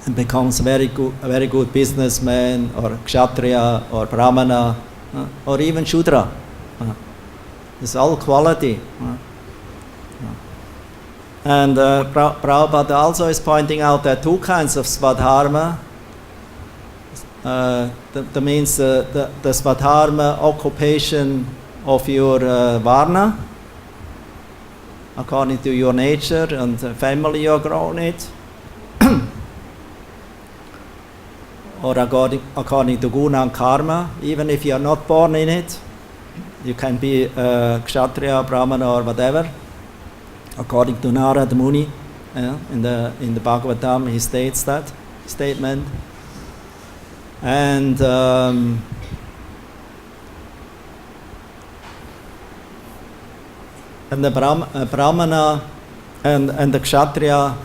and becomes a very good businessman, or Kshatriya, or Brahmana, or even Shudra. It's all quality. And Prabhupada also is pointing out that two kinds of Svadharma. That means the Svadharma occupation of your Varna, according to your nature and the family you're grown it, or according to Guna and Karma, even if you are not born in it. You can be Kshatriya, Brahmana, or whatever. According to Narada Muni, in the Bhagavatam, he states that statement. And the Brahmana and the Kshatriya,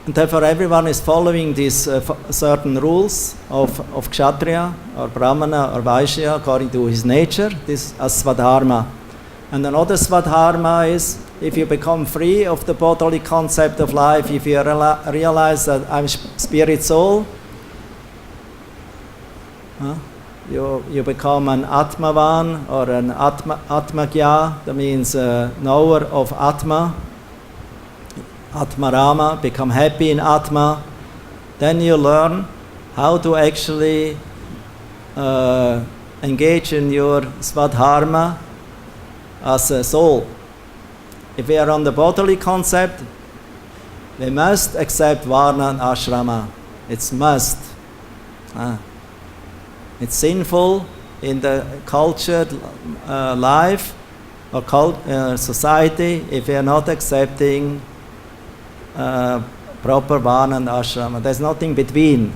and therefore everyone is following these certain rules of Kshatriya or Brahmana or Vaishya according to his nature. This is Svadharma. And another Svadharma is if you become free of the bodily concept of life, if you realize that I'm spirit soul, you become an Atmavan or an Atmagya, that means knower of Atma, Atmarama, become happy in Atma. Then you learn how to actually engage in your Swadharma as a soul. If we are on the bodily concept, we must accept Varna and Ashrama. It's must. It's sinful in the cultured life or society if we are not accepting proper Varna and Ashrama. There's nothing between.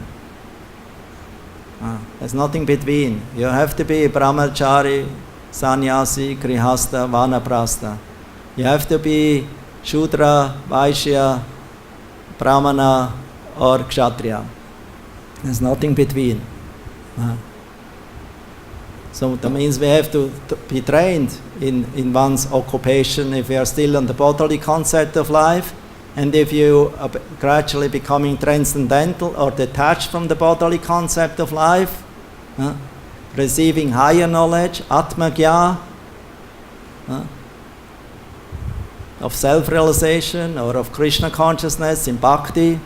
There's nothing between. You have to be brahmachari, sannyasi, grihastha, vanaprastha. You have to be Shudra, Vaishya, Brahmana or Kshatriya. There's nothing between. So that means we have to be trained in one's occupation if we are still on the bodily concept of life, and if you are gradually becoming transcendental or detached from the bodily concept of life, receiving higher knowledge, Atmagya, of self-realization or of Krishna consciousness in bhakti,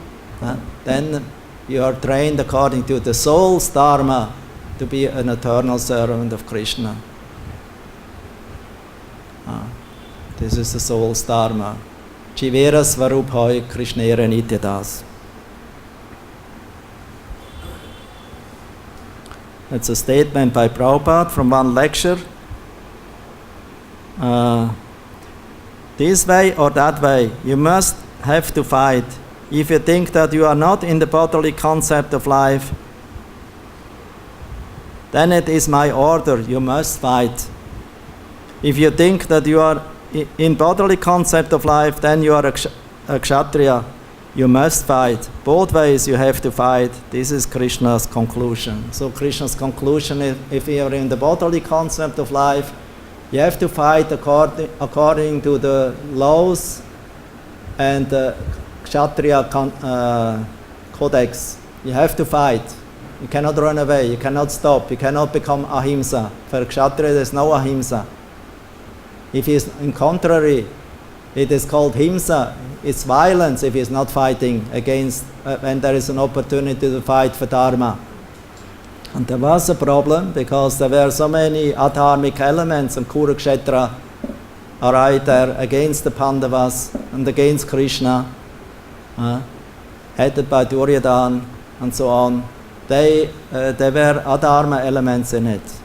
then you are trained according to the soul's dharma to be an eternal servant of Krishna. This is the soul's dharma. Jivera Svarubhai Krishnera Nityadas. It's a statement by Prabhupada from one lecture. This way or that way, you must have to fight. If you think that you are not in the bodily concept of life, then it is my order, you must fight. If you think that you are in bodily concept of life, then you are a Kshatriya, you must fight. Both ways you have to fight. This is Krishna's conclusion. So Krishna's conclusion is, if you are in the bodily concept of life, you have to fight according to the laws and the Kshatriya codex. You have to fight. You cannot run away. You cannot stop. You cannot become ahimsa. For Kshatriya, there is no ahimsa. If he is in contrary, it is called himsa. It's violence if he is not fighting against when there is an opportunity to fight for dharma. And there was a problem because there were so many adharmic elements in Kurukshetra are right there against the Pandavas and against Krishna, headed by Duryodhana and so on. There were adharma elements in it.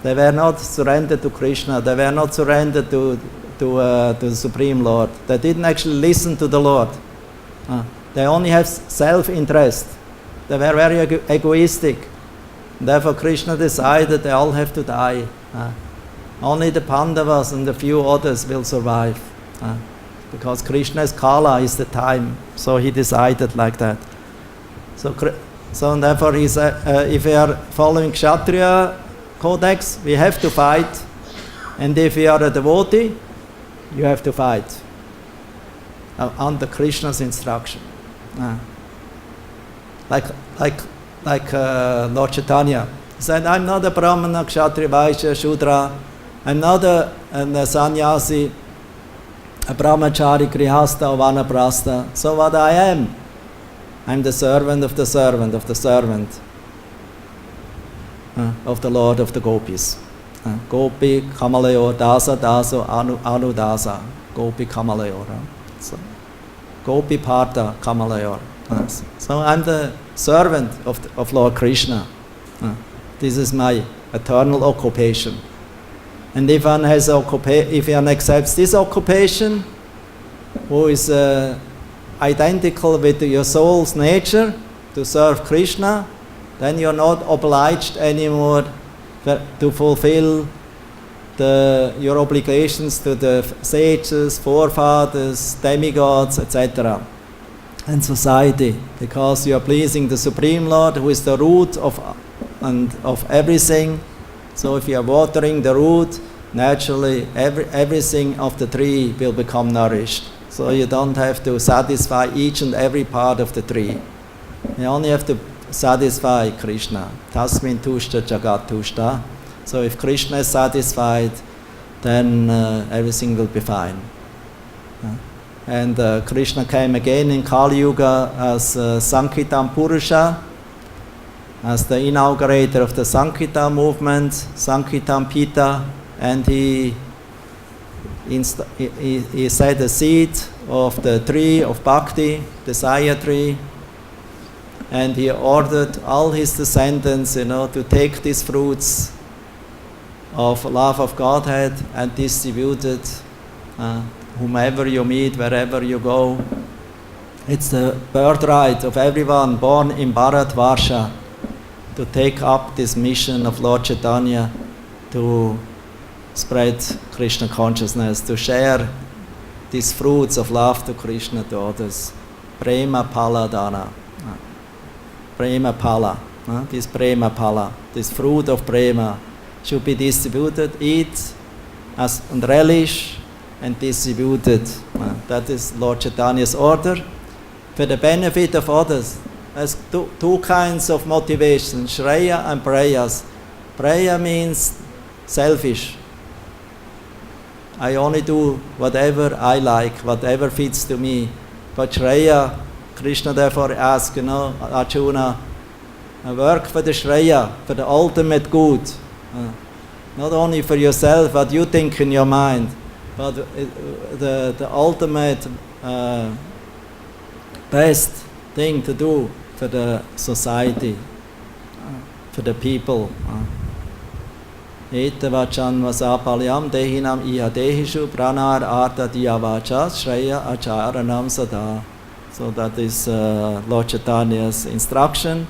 They were not surrendered to Krishna. They were not surrendered to the Supreme Lord. They didn't actually listen to the Lord. They only have self-interest. They were very egoistic. Therefore, Krishna decided they all have to die. Only the Pandavas and a few others will survive. Because Krishna's Kala is the time. So he decided like that. So therefore, he said, if we are following Kshatriya codex, we have to fight. And if we are a devotee, you have to fight. Under Krishna's instruction. Like Lord Chaitanya. He said, I'm not a Brahmana, Kshatriya, Vaishya, Shudra. I'm not a sannyasi, a brahmachari, grihastha, or vanaprastha. So what I am? I'm the servant of the servant of the servant of the Lord of the Gopis. Gopi, Kamalayor, Dasa, Daso, Anu Dasa. Gopi, Kamalayor. So, Gopi, Partha, Kamalayor. So I'm the servant of Lord Krishna. This is my eternal occupation. And if one accepts this occupation, who is identical with your soul's nature to serve Krishna, then you're not obliged anymore to fulfill your obligations to the sages, forefathers, demigods, etc. and society, because you are pleasing the Supreme Lord, who is the root of everything. So if you are watering the root, naturally everything of the tree will become nourished. So you don't have to satisfy each and every part of the tree. You only have to satisfy Krishna. Tasmin tushta jagat tushta. So if Krishna is satisfied, then everything will be fine. And Krishna came again in Kali Yuga as Sankirtan Purusha, as the inaugurator of the Sankirtan movement, Sankirtan Pita, and he set the seed of the tree of Bhakti, the Saya tree, and he ordered all his descendants, to take these fruits of love of Godhead and distribute it, whomever you meet, wherever you go. It's the birthright of everyone born in Bharatvarsha to take up this mission of Lord Chaitanya to spread Krishna consciousness, to share these fruits of love to Krishna to others. Prema Pala Dana. Prema Pala. This Prema Pala, this fruit of Prema, should be distributed, eat and relish and distributed. That is Lord Chaitanya's order for the benefit of others. There's two kinds of motivation, Shreya and Prayas. Praya means selfish. I only do whatever I like, whatever fits to me. But Shreya, Krishna therefore asks, Arjuna, work for the Shreya, for the ultimate good. Not only for yourself, what you think in your mind, but the ultimate best thing to do for the society, for the people. Ete vachan vasapalyam dehinam iha dehishu pranar arta diyavacha shreya acharanam sada. So that is Lord Chaitanya's instruction.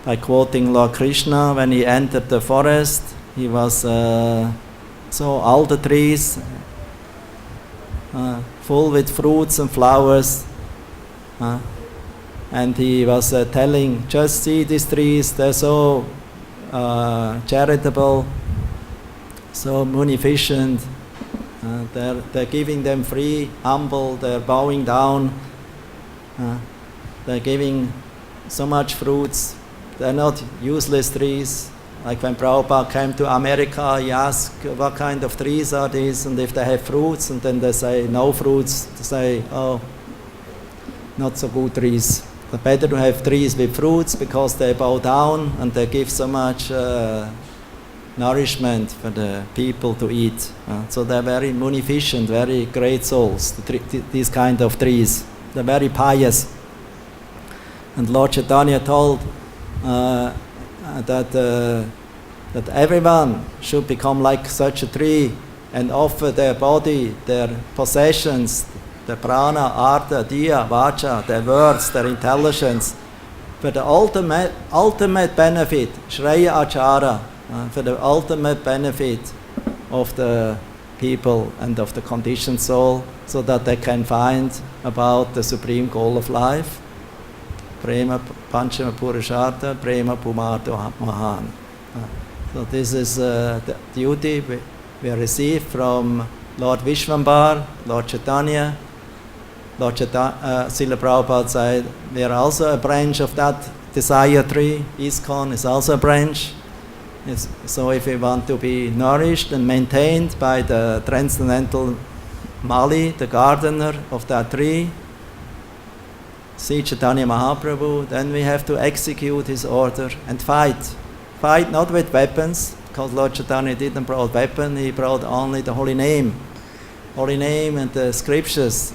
By quoting Lord Krishna, when he entered the forest, he was saw all the trees full with fruits and flowers, and he was telling, just see these trees, they're so charitable, so munificent, they're giving them free, humble, they're bowing down, they're giving so much fruits. They're not useless trees. Like when Prabhupada came to America, he asked what kind of trees are these and if they have fruits, and then they say no fruits. They say, oh, not so good trees. It's better to have trees with fruits because they bow down and they give so much nourishment for the people to eat. So they're very munificent, very great souls, these kind of trees. They're very pious. And Lord Chaitanya told that everyone should become like such a tree and offer their body, their possessions, their prana, artha, diya, vacha, their words, their intelligence, for the ultimate benefit, shreya achara, for the ultimate benefit of the people and of the conditioned soul, so that they can find about the supreme goal of life. Prema Panchama Purushartha, Prema Pumartha Mahan. So this is the duty we receive from Lord Vishwambar, Lord Chaitanya. Srila Prabhupada said, we are also a branch of that desire tree. ISKCON is also a branch. So if we want to be nourished and maintained by the transcendental Mali, the gardener of that tree, Sri Chaitanya Mahaprabhu, then we have to execute his order and fight. Fight not with weapons, because Lord Chaitanya didn't brought weapon, he brought only the holy name. Holy name and the scriptures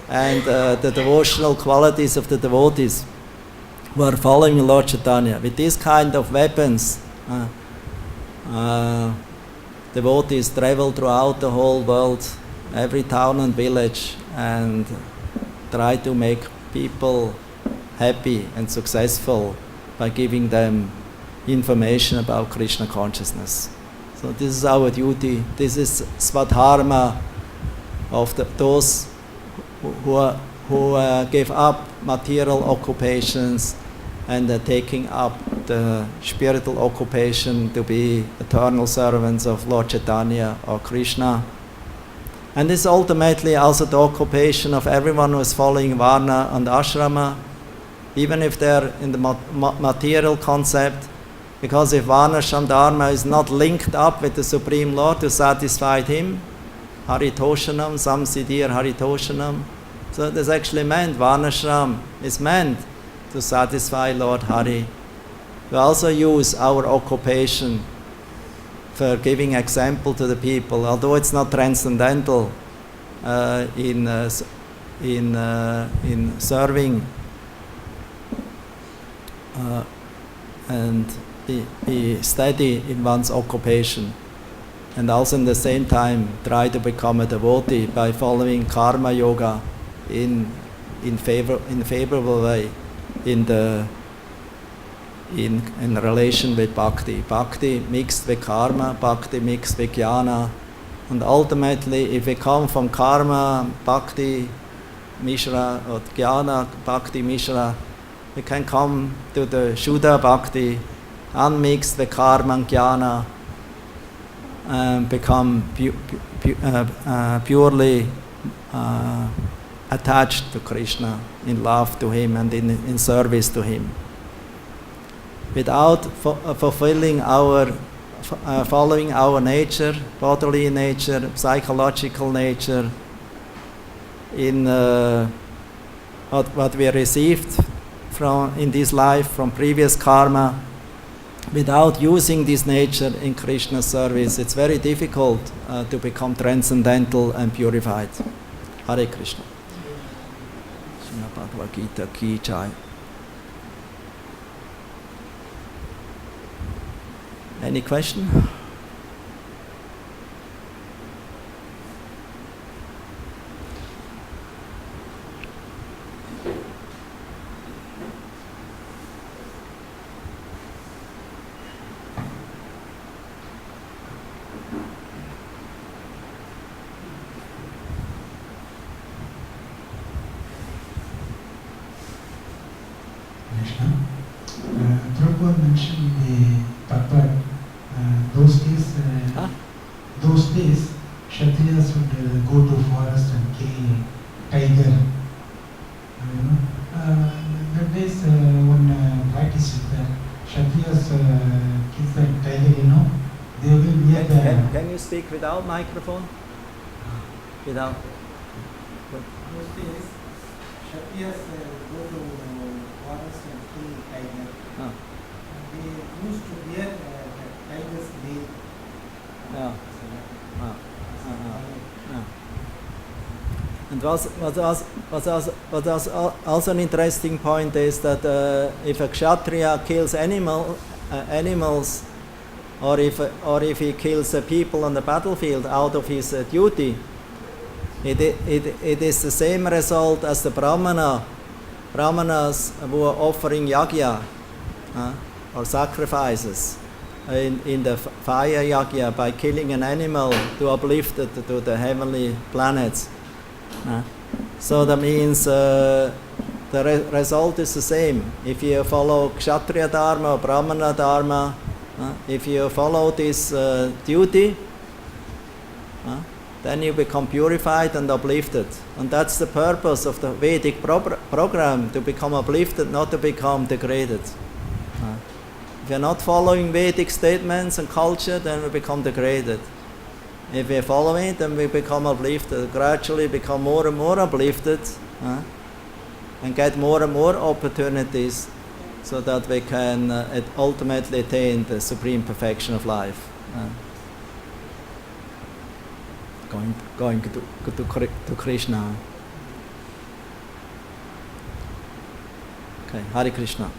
and the devotional qualities of the devotees who are following Lord Chaitanya. With these kind of weapons, devotees travel throughout the whole world, every town and village, and try to make people happy and successful by giving them information about Krishna consciousness. So this is our duty. This is Swadharma of those who give up material occupations and are taking up the spiritual occupation to be eternal servants of Lord Chaitanya or Krishna. And this is ultimately also the occupation of everyone who is following Varna and Ashrama. even if they're in the material concept, because if Varnashram Dharma is not linked up with the Supreme Lord to satisfy Him, Haritoshanam, Samsiddhir Haritoshanam, so that's actually meant, Varnashram is meant to satisfy Lord Hari. We also use our occupation for giving example to the people, although it's not transcendental in serving and be steady in one's occupation, and also in the same time try to become a devotee by following karma yoga in favorable way in relation with bhakti. Bhakti mixed with karma, bhakti mixed with jnana, and ultimately if we come from karma, bhakti, mishra, or jnana, bhakti, mishra, we can come to the Shuddha bhakti, unmixed with karma and jnana, and become purely attached to Krishna, in love to Him and in service to Him. Without fulfilling following our nature, bodily nature, psychological nature, in what we received in this life from previous karma, without using this nature in Krishna's service, it's very difficult to become transcendental and purified. Hare Krishna. Bhagavad-Gita ki jai. Any question? Prabhupada mentioned the Tapat. Those days, Kshatriyas would go to forest and kill tiger. That days, when practice is there, Kshatriyas kill that tiger, they will be at the... Can you speak without microphone? Without? Those days, Kshatriyas go to forest and kill tiger. They used to wear tiger's veil. And what's also an interesting point is that if a Kshatriya kills animals, or if he kills people on the battlefield out of his duty, it is the same result as the Brahmanas who are offering yagya or sacrifices in the fire yagya by killing an animal to uplift it to the heavenly planets. So that means the result is the same. If you follow Kshatriya Dharma or Brahmana Dharma, if you follow this duty, then you become purified and uplifted. And that's the purpose of the Vedic program, to become uplifted, not to become degraded. If you're not following Vedic statements and culture, then we become degraded. If we follow it, then we become uplifted, gradually become more and more uplifted, and get more and more opportunities so that we can ultimately attain the supreme perfection of life. Going to Krishna. Okay, Hare Krishna.